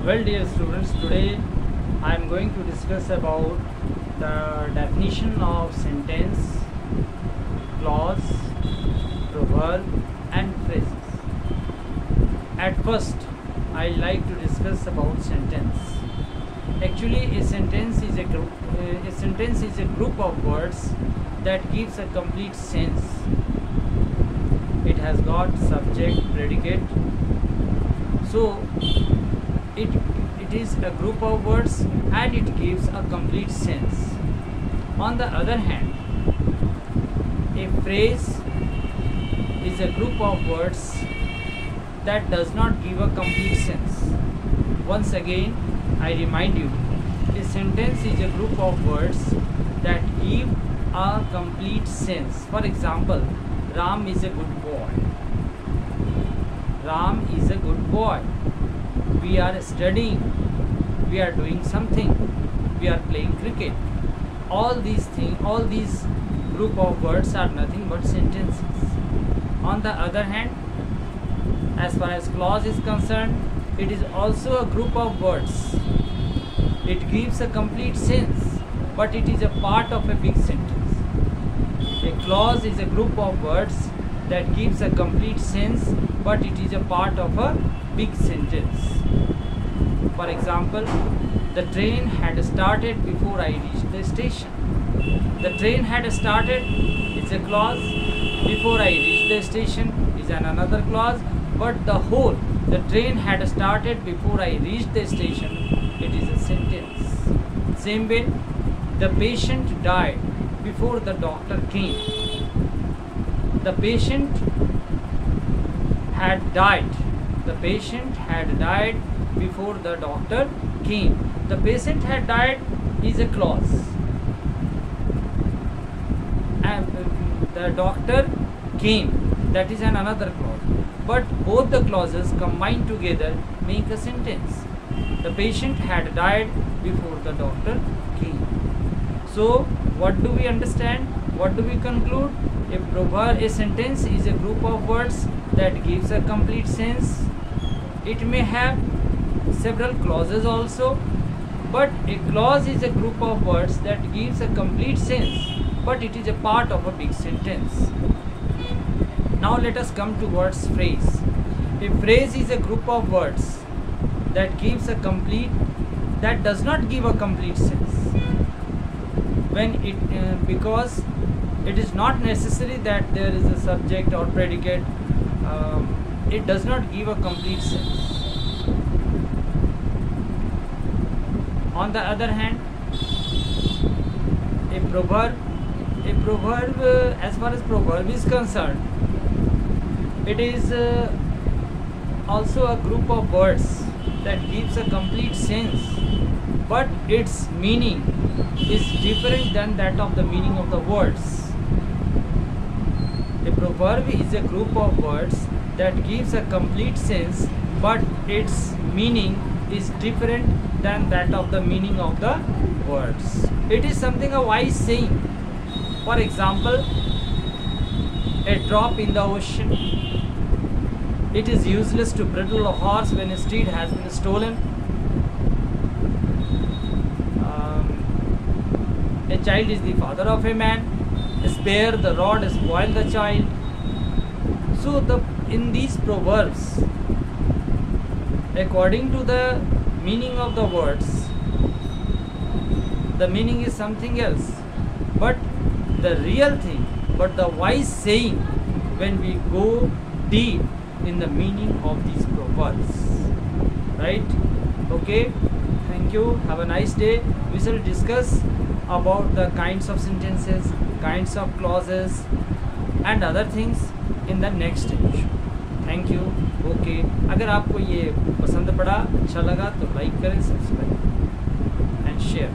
Well, dear students, today I am going to discuss about the definition of sentence, clause, proverb and phrases. At first, I like to discuss about sentence. Actually, a sentence is a group of words that gives a complete sense. It has got subject, predicate. So it is a group of words and it gives a complete sense. On the other hand, a phrase is a group of words that does not give a complete sense. Once again, I remind you, a sentence is a group of words that give a complete sense. For example, Ram is a good boy. Ram is a good boy. We are studying. We are doing something. We are playing cricket. All these group of words are nothing but sentences. On the other hand, as far as clause is concerned, it is also a group of words. It gives a complete sense, but it is a part of a big sentence. A clause is a group of words that gives a complete sense, but it is a part of a big sentence. For example, the train had started before I reached the station. The train had started is a clause. Before I reached the station is another clause. But the train had started before I reached the station, it is a sentence. Same way, the patient died before the doctor came. The patient had died. The patient had died before the doctor came. The patient had died is a clause. And the doctor came, that is another clause. But both the clauses combined together make a sentence. The patient had died before the doctor came. So, what do we understand? What do we conclude? A sentence is a group of words that gives a complete sense. It may have several clauses also, but a clause is a group of words that gives a complete sense, but it is a part of a big sentence. Now let us come to words phrase. A phrase is a group of words that does not give a complete sense. Because it is not necessary that there is a subject or predicate. It does not give a complete sense. On the other hand, a proverb, as far as proverb is concerned, it is also a group of words that gives a complete sense, but its meaning is different than that of the meaning of the words. A proverb is a group of words that gives a complete sense, but its meaning is different than that of the meaning of the words. It is something a wise saying. For example, a drop in the ocean. It is useless to bridle a horse when a steed has been stolen. A child is the father of a man. Spare the rod, spoil the child. So in these proverbs, according to the meaning of the words, the meaning is something else. But the real thing, but the wise saying, when we go deep in the meaning of these proverbs, right? Okay, thank you, have a nice day. We shall discuss about the kinds of sentences, kinds of clauses and other things in the next episode. Thank you. Okay, अगर आपको ये पसंद पड़ा, अच्छा लगा तो like करें, subscribe and share.